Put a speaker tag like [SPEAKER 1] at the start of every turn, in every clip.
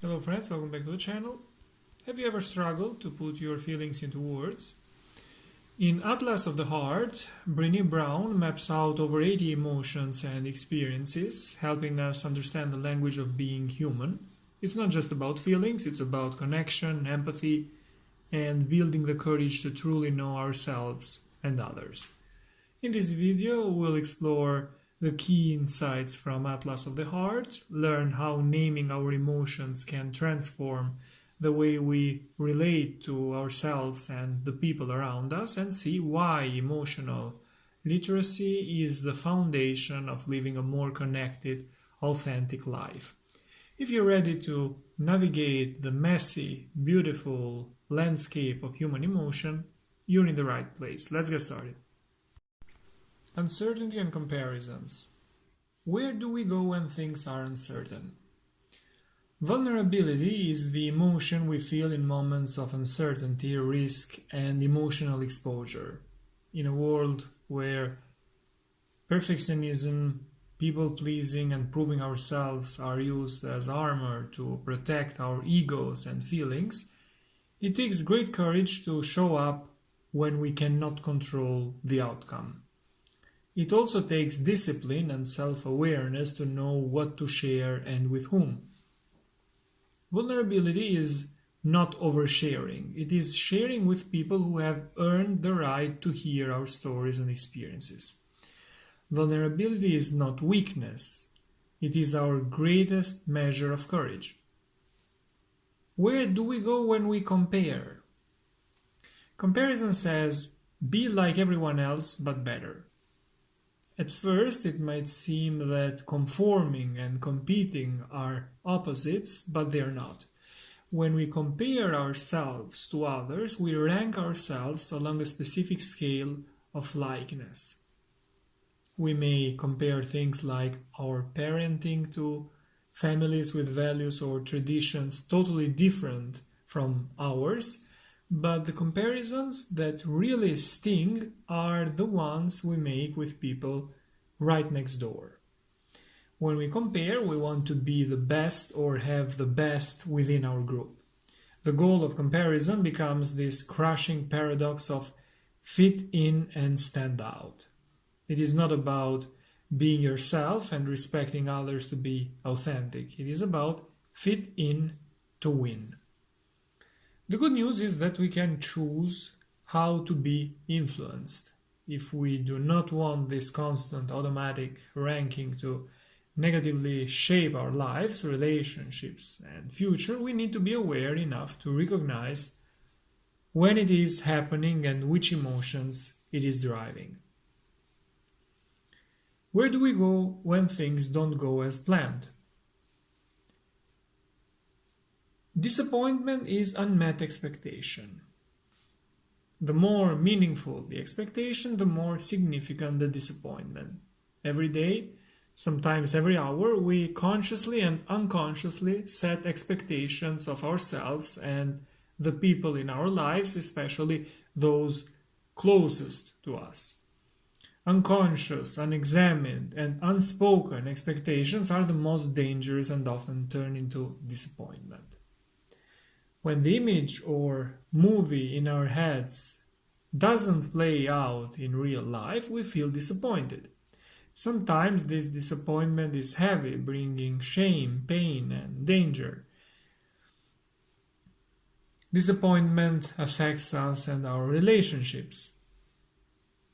[SPEAKER 1] Hello friends, welcome back to the channel. Have you ever struggled to put your feelings into words? In Atlas of the Heart, Brené maps out over 80 emotions and experiences, helping us understand the language of being human. It's not just about feelings, it's about connection, empathy, and building the courage to truly know ourselves and others. In this video, we'll explore the key insights from Atlas of the Heart, learn how naming our emotions can transform the way we relate to ourselves and the people around us, and see why emotional literacy is the foundation of living a more connected, authentic life. If you're ready to navigate the messy, beautiful landscape of human emotion, you're in the right place. Let's get started. Uncertainty and comparisons. Where do we go when things are uncertain? Vulnerability is the emotion we feel in moments of uncertainty, risk, and emotional exposure. In a world where perfectionism, people-pleasing, and proving ourselves are used as armor to protect our egos and feelings, it takes great courage to show up when we cannot control the outcome. It also takes discipline and self-awareness to know what to share and with whom. Vulnerability is not oversharing. It is sharing with people who have earned the right to hear our stories and experiences. Vulnerability is not weakness. It is our greatest measure of courage. Where do we go when we compare? Comparison says, be like everyone else but better. At first, it might seem that conforming and competing are opposites, but they're not. When we compare ourselves to others, we rank ourselves along a specific scale of likeness. We may compare things like our parenting to families with values or traditions totally different from ours, but the comparisons that really sting are the ones we make with people right next door. When we compare, we want to be the best or have the best within our group. The goal of comparison becomes this crushing paradox of fit in and stand out. It is not about being yourself and respecting others to be authentic. It is about fit in to win. The good news is that we can choose how to be influenced. If we do not want this constant automatic ranking to negatively shape our lives, relationships, and future, we need to be aware enough to recognize when it is happening and which emotions it is driving. Where do we go when things don't go as planned? Disappointment is unmet expectation. The more meaningful the expectation, the more significant the disappointment. Every day, sometimes every hour, we consciously and unconsciously set expectations of ourselves and the people in our lives, especially those closest to us. Unconscious, unexamined, and unspoken expectations are the most dangerous and often turn into disappointment. When the image or movie in our heads doesn't play out in real life, we feel disappointed. Sometimes this disappointment is heavy, bringing shame, pain, and danger. Disappointment affects us and our relationships.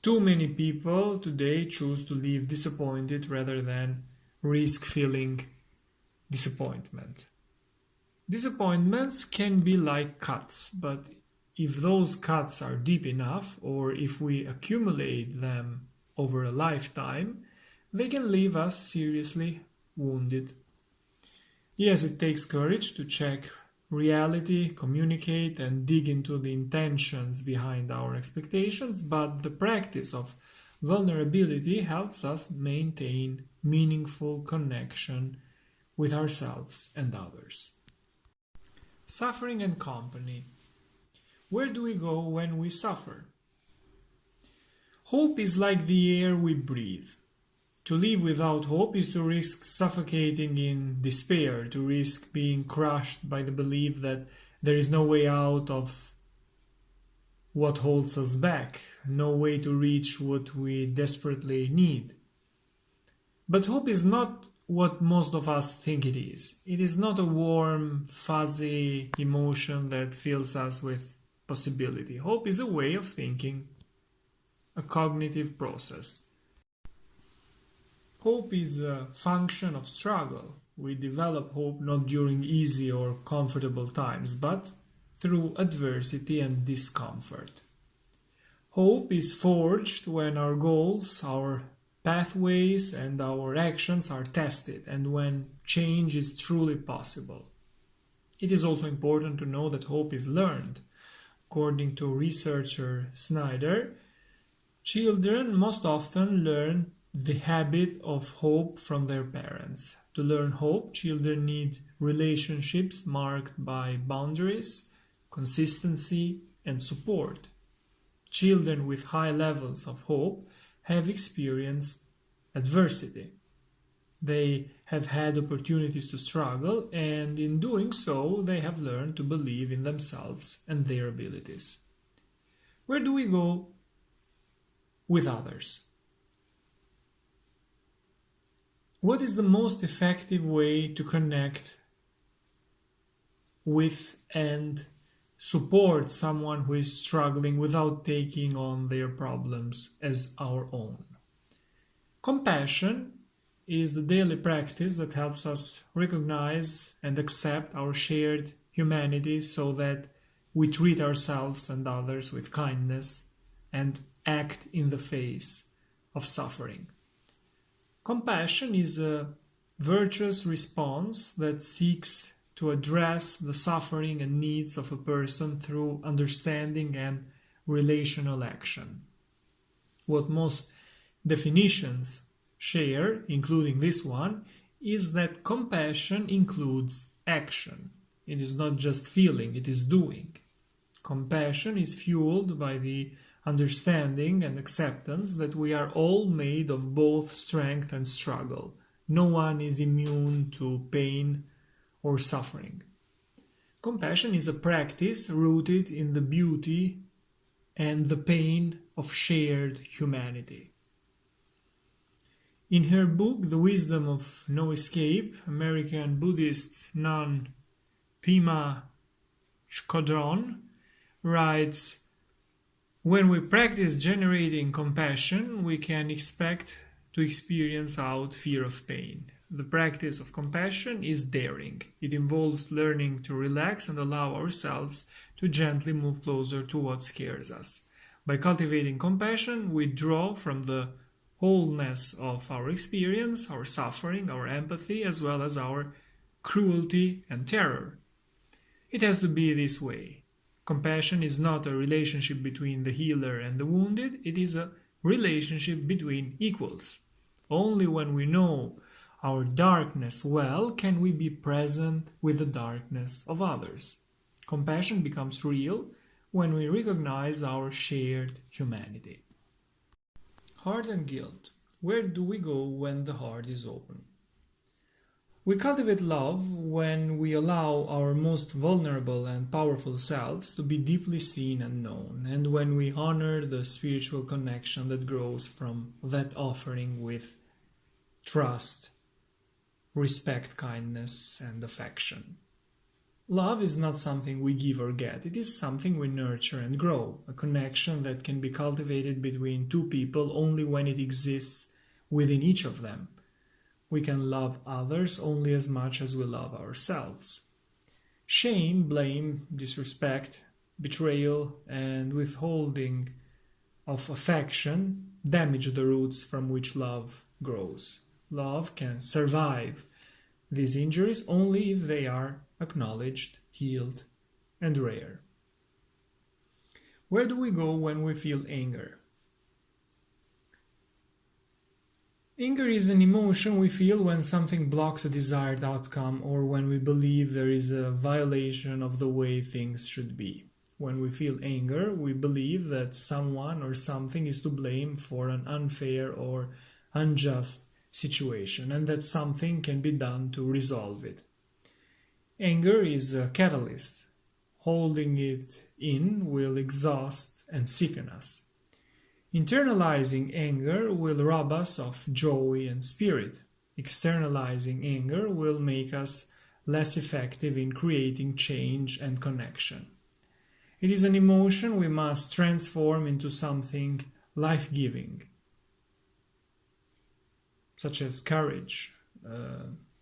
[SPEAKER 1] Too many people today choose to live disappointed rather than risk feeling disappointment. Disappointments can be like cuts, but if those cuts are deep enough, or if we accumulate them over a lifetime, they can leave us seriously wounded. Yes, it takes courage to check reality, communicate, and dig into the intentions behind our expectations, but the practice of vulnerability helps us maintain meaningful connection with ourselves and others. Suffering and company. Where do we go when we suffer? Hope is like the air we breathe. To live without hope is to risk suffocating in despair, to risk being crushed by the belief that there is no way out of what holds us back, no way to reach what we desperately need. But hope is not what most of us think it is. It is not a warm, fuzzy emotion that fills us with possibility. Hope is a way of thinking, a cognitive process. Hope is a function of struggle. We develop hope not during easy or comfortable times, but through adversity and discomfort. Hope is forged when our goals, our pathways, and our actions are tested, and when change is truly possible. It is also important to know that hope is learned. According to researcher Snyder, children most often learn the habit of hope from their parents. To learn hope, children need relationships marked by boundaries, consistency, and support. Children with high levels of hope have experienced adversity. They have had opportunities to struggle, and in doing so, they have learned to believe in themselves and their abilities. Where do we go with others? What is the most effective way to connect with and support someone who is struggling without taking on their problems as our own? Compassion is the daily practice that helps us recognize and accept our shared humanity so that we treat ourselves and others with kindness and act in the face of suffering. Compassion is a virtuous response that seeks to address the suffering and needs of a person through understanding and relational action. What most definitions share, including this one, is that compassion includes action. It is not just feeling, it is doing. Compassion is fueled by the understanding and acceptance that we are all made of both strength and struggle. No one is immune to pain or suffering. Compassion is a practice rooted in the beauty and the pain of shared humanity. In her book, The Wisdom of No Escape, American Buddhist nun Pema Chodron writes, "When we practice generating compassion, we can expect to experience out fear of pain. The practice of compassion is daring. It involves learning to relax and allow ourselves to gently move closer to what scares us. By cultivating compassion, we draw from the wholeness of our experience, our suffering, our empathy, as well as our cruelty and terror. It has to be this way. Compassion is not a relationship between the healer and the wounded, it is a relationship between equals. Only when we know our darkness well can we be present with the darkness of others. Compassion becomes real when we recognize our shared humanity." Heart and guilt. Where do we go when the heart is open? We cultivate love when we allow our most vulnerable and powerful selves to be deeply seen and known, and when we honor the spiritual connection that grows from that offering with trust, respect, kindness, and affection. Love is not something we give or get. It is something we nurture and grow, a connection that can be cultivated between two people only when it exists within each of them. We can love others only as much as we love ourselves. Shame, blame, disrespect, betrayal, and withholding of affection damage the roots from which love grows. Love can survive these injuries only if they are acknowledged, healed, and rare. Where do we go when we feel anger? Anger is an emotion we feel when something blocks a desired outcome or when we believe there is a violation of the way things should be. When we feel anger, we believe that someone or something is to blame for an unfair or unjust situation and that something can be done to resolve it. Anger is a catalyst. Holding it in will exhaust and sicken us. Internalizing anger will rob us of joy and spirit. Externalizing anger will make us less effective in creating change and connection. It is an emotion we must transform into something life-giving, such as courage,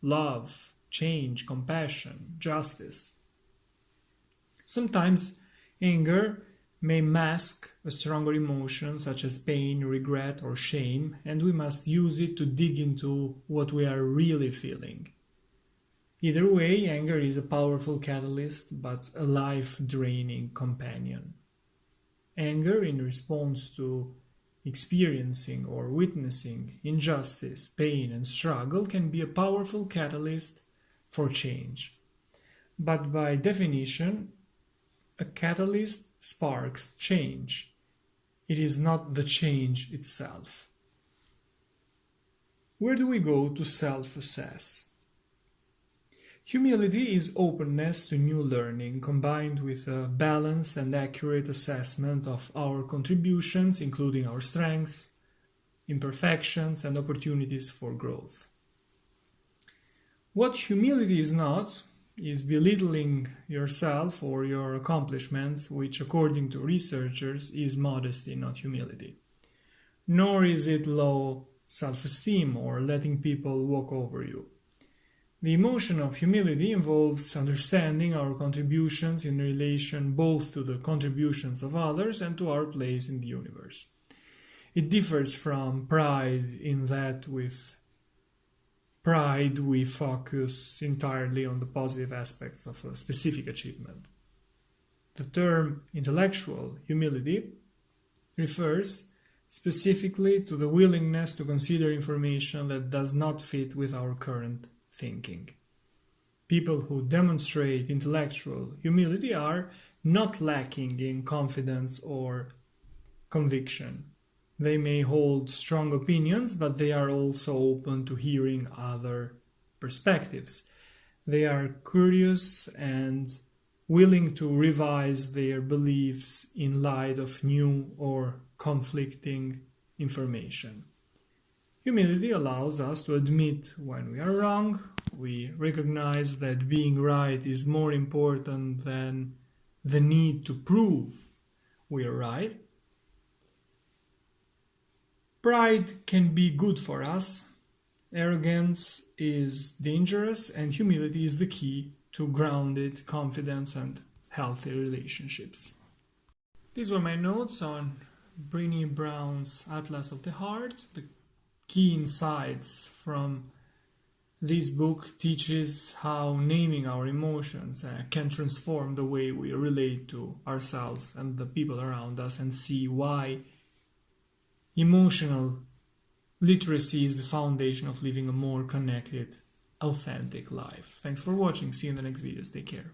[SPEAKER 1] love, change, compassion, justice. Sometimes anger may mask a stronger emotion such as pain, regret, or shame, and we must use it to dig into what we are really feeling. Either way, anger is a powerful catalyst, but a life-draining companion. Anger in response to experiencing or witnessing injustice, pain, and struggle can be a powerful catalyst for change. But by definition, a catalyst sparks change. It is not the change itself. Where do we go to self-assess? Humility is openness to new learning, combined with a balanced and accurate assessment of our contributions, including our strengths, imperfections, and opportunities for growth. What humility is not is belittling yourself or your accomplishments, which, according to researchers, is modesty, not humility. Nor is it low self-esteem or letting people walk over you. The emotion of humility involves understanding our contributions in relation both to the contributions of others and to our place in the universe. It differs from pride in that with pride we focus entirely on the positive aspects of a specific achievement. The term intellectual humility refers specifically to the willingness to consider information that does not fit with our current thinking. People who demonstrate intellectual humility are not lacking in confidence or conviction. They may hold strong opinions, but they are also open to hearing other perspectives. They are curious and willing to revise their beliefs in light of new or conflicting information. Humility allows us to admit when we are wrong. We recognize that being right is more important than the need to prove we are right. Pride can be good for us, arrogance is dangerous, and humility is the key to grounded confidence and healthy relationships. These were my notes on Brené Brown's Atlas of the Heart. The key insights from this book teaches how naming our emotions can transform the way we relate to ourselves and the people around us, and see why emotional literacy is the foundation of living a more connected, authentic life. Thanks for watching. See you in the next videos. Take care.